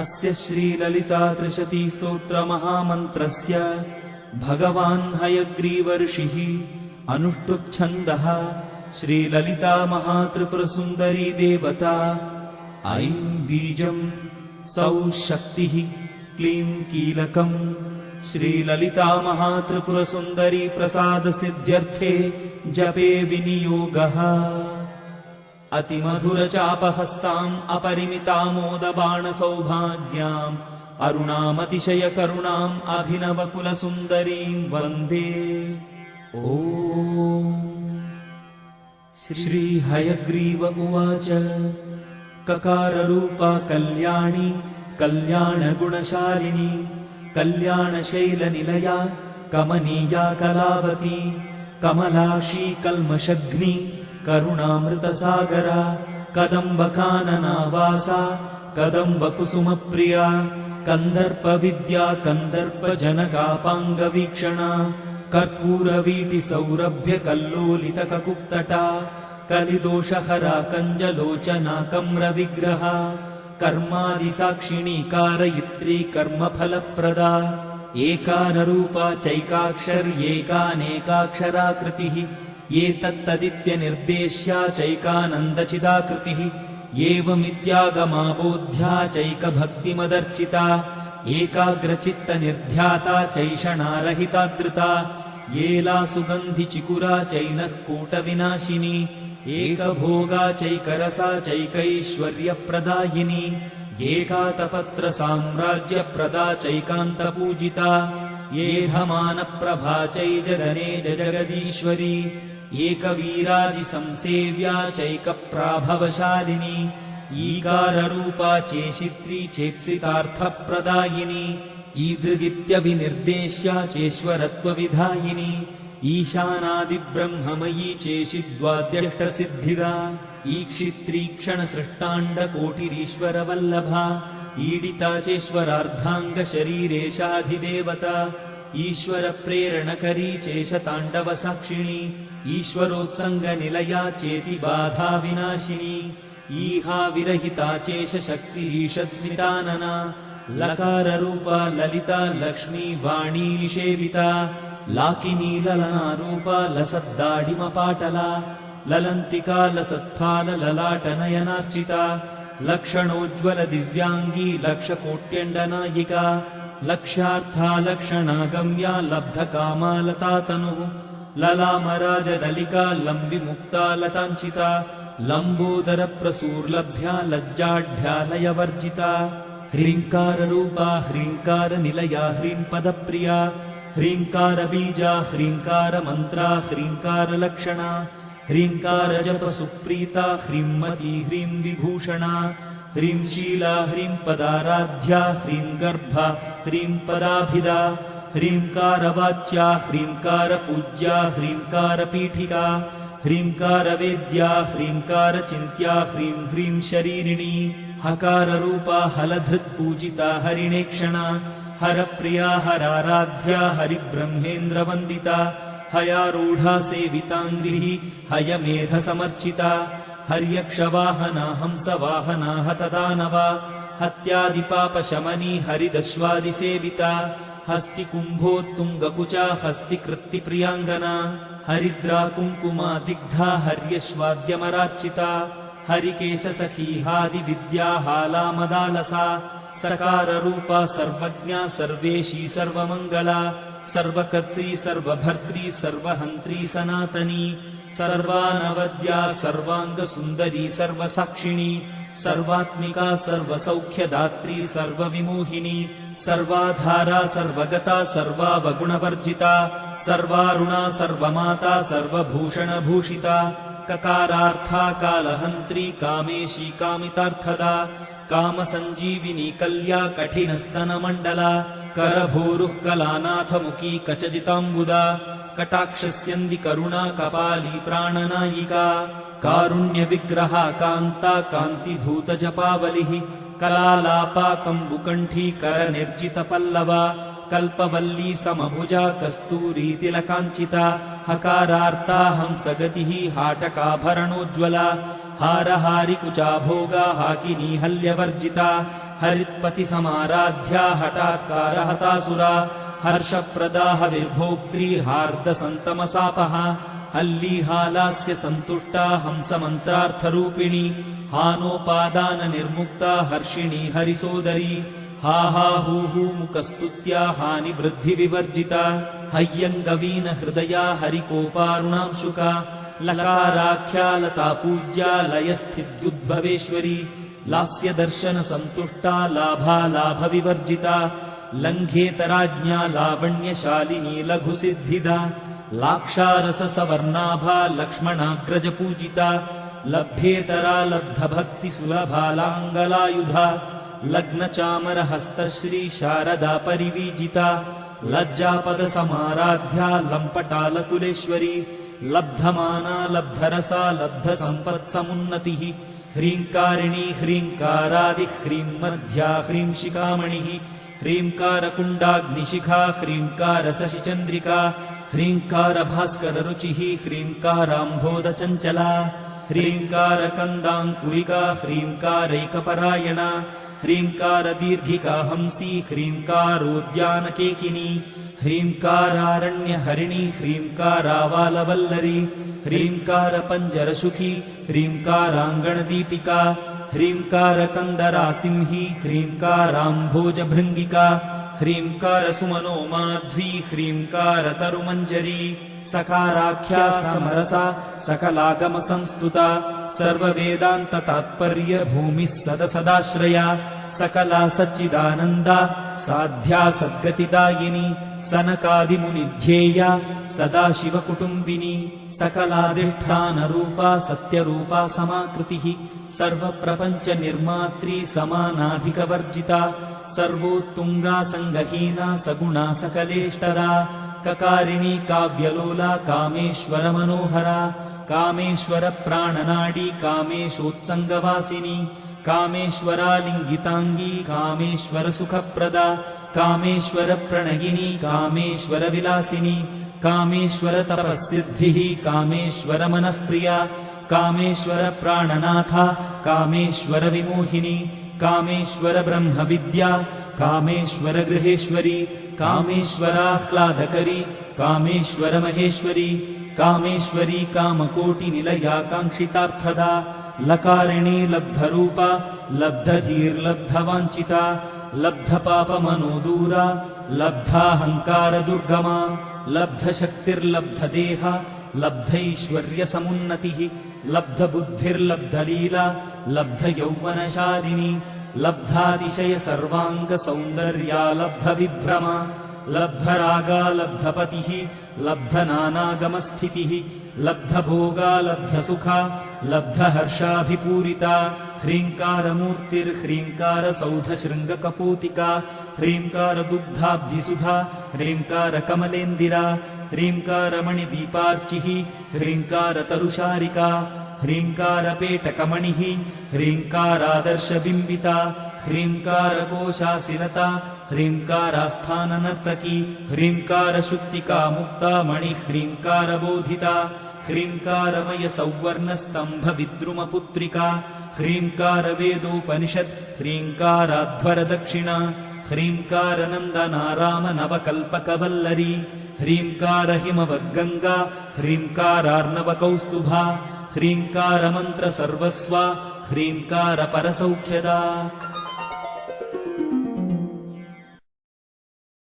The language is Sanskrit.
अस्य श्रीललितात्रिशती स्तोत्रमहामन्त्रस्य भगवान् हयग्रीवर्षिः अनुष्टुप्छन्दः श्रीललिता महात्रिपुरसुन्दरी देवता। ऐं बीजं सौः शक्तिः क्लीं कीलकम्। श्रीललिता महात्रिपुरसुन्दरी प्रसादसिद्ध्यर्थे जपे विनियोगः। अतिमधुरचापहस्ताम् अपरिमितामोदबाणसौभाग्याम् अरुणामतिशयकरुणाम् अभिनवकुलसुन्दरीम् वन्दे। ॐ श्रीहयग्रीव उवाच ककाररूपा कल्याणी कल्याणगुणशालिनी कल्याणशैलनिलया कमनीया कलावती कमलाक्षी कल्मषघ्नी करुणामृतसागरा कदम्बकाननावासा कदम्बकुसुमप्रिया कन्दर्पविद्या कन्दर्पजनकापाङ्गवीक्षणा कर्पूरवीटिसौरभ्यकल्लोलितककुप्तटा कलिदोषहरा कञ्जलोचना कम्रविग्रहा कर्मादिसाक्षिणी कारयित्री कर्मफलप्रदा एकाररूपा चैकाक्षर्येकानेकाक्षराकृतिः एतत्तदित्यनिर्देश्या चैकानन्दचिदाकृतिः एवमित्यागमाबोध्या चैकभक्तिमदर्चिता एकाग्रचित्तनिर्ध्याता चैषणारहितादृता येला सुगन्धिचिकुरा चैनः कूटविनाशिनी एकभोगा चैकरसा चैकैश्वर्यप्रदायिनी एकातपत्रसाम्राज्यप्रदा चैकान्तपूजिता येधमानप्रभा चैजदने जगदीश्वरी एकवीरादिसंसेव्या चैकप्राभवशालिनी ईकाररूपा चेशित्री चेप्सितार्थप्रदायिनी ईदृगित्यभिनिर्देश्या चेश्वरत्वविधायिनी ईशानादिब्रह्ममयी चेशिद्वाद्यष्टसिद्धिदा ईक्षित्रीक्षणसृष्टाण्डकोटिरीश्वरवल्लभा ईडिता चेश्वरार्धाङ्गशरीरेशाधिदेवता ईश्वरप्रेरणकरी चेशताण्डवसाक्षिणी ईश्वरोत्सङ्गनिलया चेतिबाधाविनाशिनी ईहाविरहिता चेशशक्तिरीषत्स्मितानना लकाररूपा ललिता लक्ष्मी वाणी निषेविता लाकिनी ललनारूपा लसद्दाडिमपाटला ललन्तिका लसत्फालललाटनयनार्चिता लक्षणोज्ज्वल दिव्याङ्गी लक्षकोट्यण्डनायिका लक्ष्यार्था लक्षणागम्या लब्धकामालतातनुः ललामराजदलिका लम्बिमुक्ता लताञ्चिता लम्बोदरप्रसूर्लभ्या लज्जाढ्यालयवर्जिता ह्रीङ्काररूपा ह्रीङ्कारनिलया ह्रीङ्पदप्रिया ह्रीङ्कारबीजा ह्रीङ्कारमन्त्रा ह्रीङ्कारलक्षणा ह्रीङ्कारजपसुप्रीता ह्रींमती ह्रीं विभूषणा ह्रींशीला ह्रींपदाराध्या ह्रीङ्गर्भा ह्रींपदाभिदा ह्रीङ्कारवाच्या ह्रीङ्कारपूज्या ह्रीङ्कारपीठिका ह्रीङ्कारवेद्या ह्रीङ्कारचिन्त्या ह्रीं ह्रीं शरीरिणी हकाररूपा हलधृत्पूजिता हरिणेक्षणा हरप्रिया हराराध्या हरिब्रह्मेन्द्रवन्दिता हयारूढा सेविताङ्ग्रिः हयमेधसमर्चिता हर्यक्षवाहना हंसवाहना हतदानवा हत्यादिपापशमनी हरिदश्वादिसेविता हस्तिकुम्भोत्तुङ्गकुचा हस्तिकृत्तिप्रियाङ्गना हरिद्रा कुङ्कुमा दिग्धा हर्यश्वाद्यमरार्चिता हरिकेशसखी हादिविद्या हालामदालसा सकाररूपा सर्वज्ञा सर्वेशी सर्वमङ्गला सर्वकर्त्री सर्वभर्त्री सर्वहन्त्री सनातनी सर्वानवद्या सर्वाङ्गसुन्दरी सर्वसाक्षिणी सर्वात्मिका सर्वसौख्यदात्री सर्वविमोहिनी सर्वाधारा सर्वगता सर्वावगुणवर्जिता सर्वारुणा सर्वमाता सर्वभूषणभूषिता ककारार्था कालहन्त्री कामेशी कामितार्थदा कामसञ्जीविनी कल्या कठिनस्तनमण्डला करभोरुः कलानाथमुखी कचजिताम्बुदा कटाक्षस्यन्दी करुणा कपाली प्राणनायिका कारुण्यविग्रहा कान्ता कान्तिधूतजपावलिः कलालापा कम्बुकण्ठी करनिर्जितपल्लवा कल्पवल्ली समभुजा कस्तूरी तिलकाञ्चिता हकारार्ता हंसगतिः हाटकाभरणोज्ज्वला हारहारिकुचा भोगा हाकिनी हल्यवर्जिता हरित्पतिसमाराध्या हठात्कारहतासुरा हर्षप्रदा हविर्भोक्त्री हार्दसन्तमसापः हल्लीहालास्य सन्तुष्टा हंसमन्त्रार्थरूपिणी हानोपादाननिर्मुक्ता हर्षिणी हरिसोदरी हा हा हू हू मुकस्तुत्या हानिवृद्धिविवर्जिता हय्यङ्गवीन हृदया हरिकोपारुणांशुका लकाराख्या लता पूज्या लयस्थित्युद्भवेश्वरी लास्यदर्शनसन्तुष्टा लाभालाभविवर्जिता लङ्घेतराज्ञा लावण्यशालिनी लघुसिद्धिदा लाक्षारससवर्णाभा लक्ष्मणाग्रजपूजिता लभ्येतरा लब्धभक्तिसुलभा लाङ्गलायुधा लग्नचामरहस्तश्री शारदा परिवीजिता लज्जापदसमाराध्या लम्पटालकुलेश्वरी लब्धमाना लब्धरसा लब्धसम्पत्समुन्नतिः ह्रीङ्कारिणी ह्रीङ्कारादि ह्रीं ह्रीं शिखामणिः ह्रीङ्कारकुण्डाग्निशिखा ह्रीङ्कारशशिचन्द्रिका ह्रीङ्कारभास्कररुचिः ह्रीङ्काराम्भोदचञ्चला ह्रीङ्कारकन्दाङ्कुरिका ह्रीङ्कारैकपरायणा ह्रीङ्कारदीर्घिका हंसी ह्रीङ्कारोद्यानकेकिनी ह्रीङ्कारारण्यहरिणी ह्रीङ्कारावालवल्लरी ह्रीङ्कारपञ्जरसुखी ह्रीङ्काराङ्गणदीपिका ह्रीङ्कारकन्दरासिंही ह्रीङ्काराम्भोजभृङ्गिका ह्रीङ्कारसुमनो माध्वी ह्रीङ्कारतरुमञ्जरी सकाराख्या समरसा सकलागमसंस्तुता सर्ववेदान्ततात्पर्य भूमिः सदसदाश्रया सकला सच्चिदानन्दा साध्या सद्गतिदायिनी सनकादिमुनिध्येया सदाशिवकुटुम्बिनी सकलाधिष्ठानरूपा सत्यरूपा समाकृतिः सर्वप्रपञ्चनिर्मात्री समानाधिकवर्जिता सर्वोत्तुङ्गा सङ्गहीना सगुणा सकलेष्टदा ककारिणी काव्यलोला कामेश्वरमनोहरा कामेश्वरप्राणनाडी कामेशोत्सङ्गवासिनी कामेश्वरालिङ्गिताङ्गी कामेश्वरसुखप्रदा कामेश्वरप्रणयिनी कामेश्वरविलासिनी कामेश्वरतपःसिद्धिः कामेश्वरमनःप्रिया कामेश्वरप्राणनाथा कामेश्वरविमोहिनी कामेश्वरब्रह्मविद्या कामेश्वरगृहेश्वरी कामेश्वराह्लादकरी कामेश्वरमहेश्वरी कामेश्वरी कामकोटिनिलया काङ्क्षितार्थदा लकारिणी लब्धरूपा लब्धधीर्लब्धवाञ्छिता लब्धपापमनोदूरा लब्धाहङ्कारदुर्गमा लब्धशक्तिर्लब्धदेहा लब्धैश्वर्यसमुन्नतिः लब्धबुद्धिर्लब्धलीला लब्धयौवनशालिनी लब्धातिशयसर्वाङ्गसौन्दर्या लब्धविभ्रमा लब्धरागा लब्धपतिः लब्धनानागमस्थितिः लब्धभोगा लब्धसुखा लब्धहर्षाभिपूरिता ह्रीङ्कारमूर्तिर्ह्रीङ्कारसौधशृङ्गकपोतिका ह्रीङ्कारदुग्धाब्धिसुधा ह्रीङ्कारकमलेन्दिरा ह्रीङ्कारमणिदीपार्चिः ह्रीङ्कारतरुशारिका ह्रीङ्कारपेटकमणिः ह्रीङ्कारादर्शबिम्बिता ह्रीङ्कारकोशासिलता ह्रीङ्कारास्थाननर्तकी ह्रीङ्कारशुक्तिका मुक्ता मणिः ह्रीङ्कारबोधिता ह्रीङ्कारमयसौवर्णस्तम्भविद्रुमपुत्रिका ह्रीङ्कारवेदोपनिषत् ह्रीङ्काराध्वरदक्षिणा ह्रीङ्कारनन्दनारामनवकल्पकवल्लरी ह्रीङ्कारहिमवद्गङ्गा ह्रीङ्कारार्णवकौस्तुभा ह्रीङ्कारमन्त्रसर्वस्वा ह्रीङ्कारपरसौख्यदा।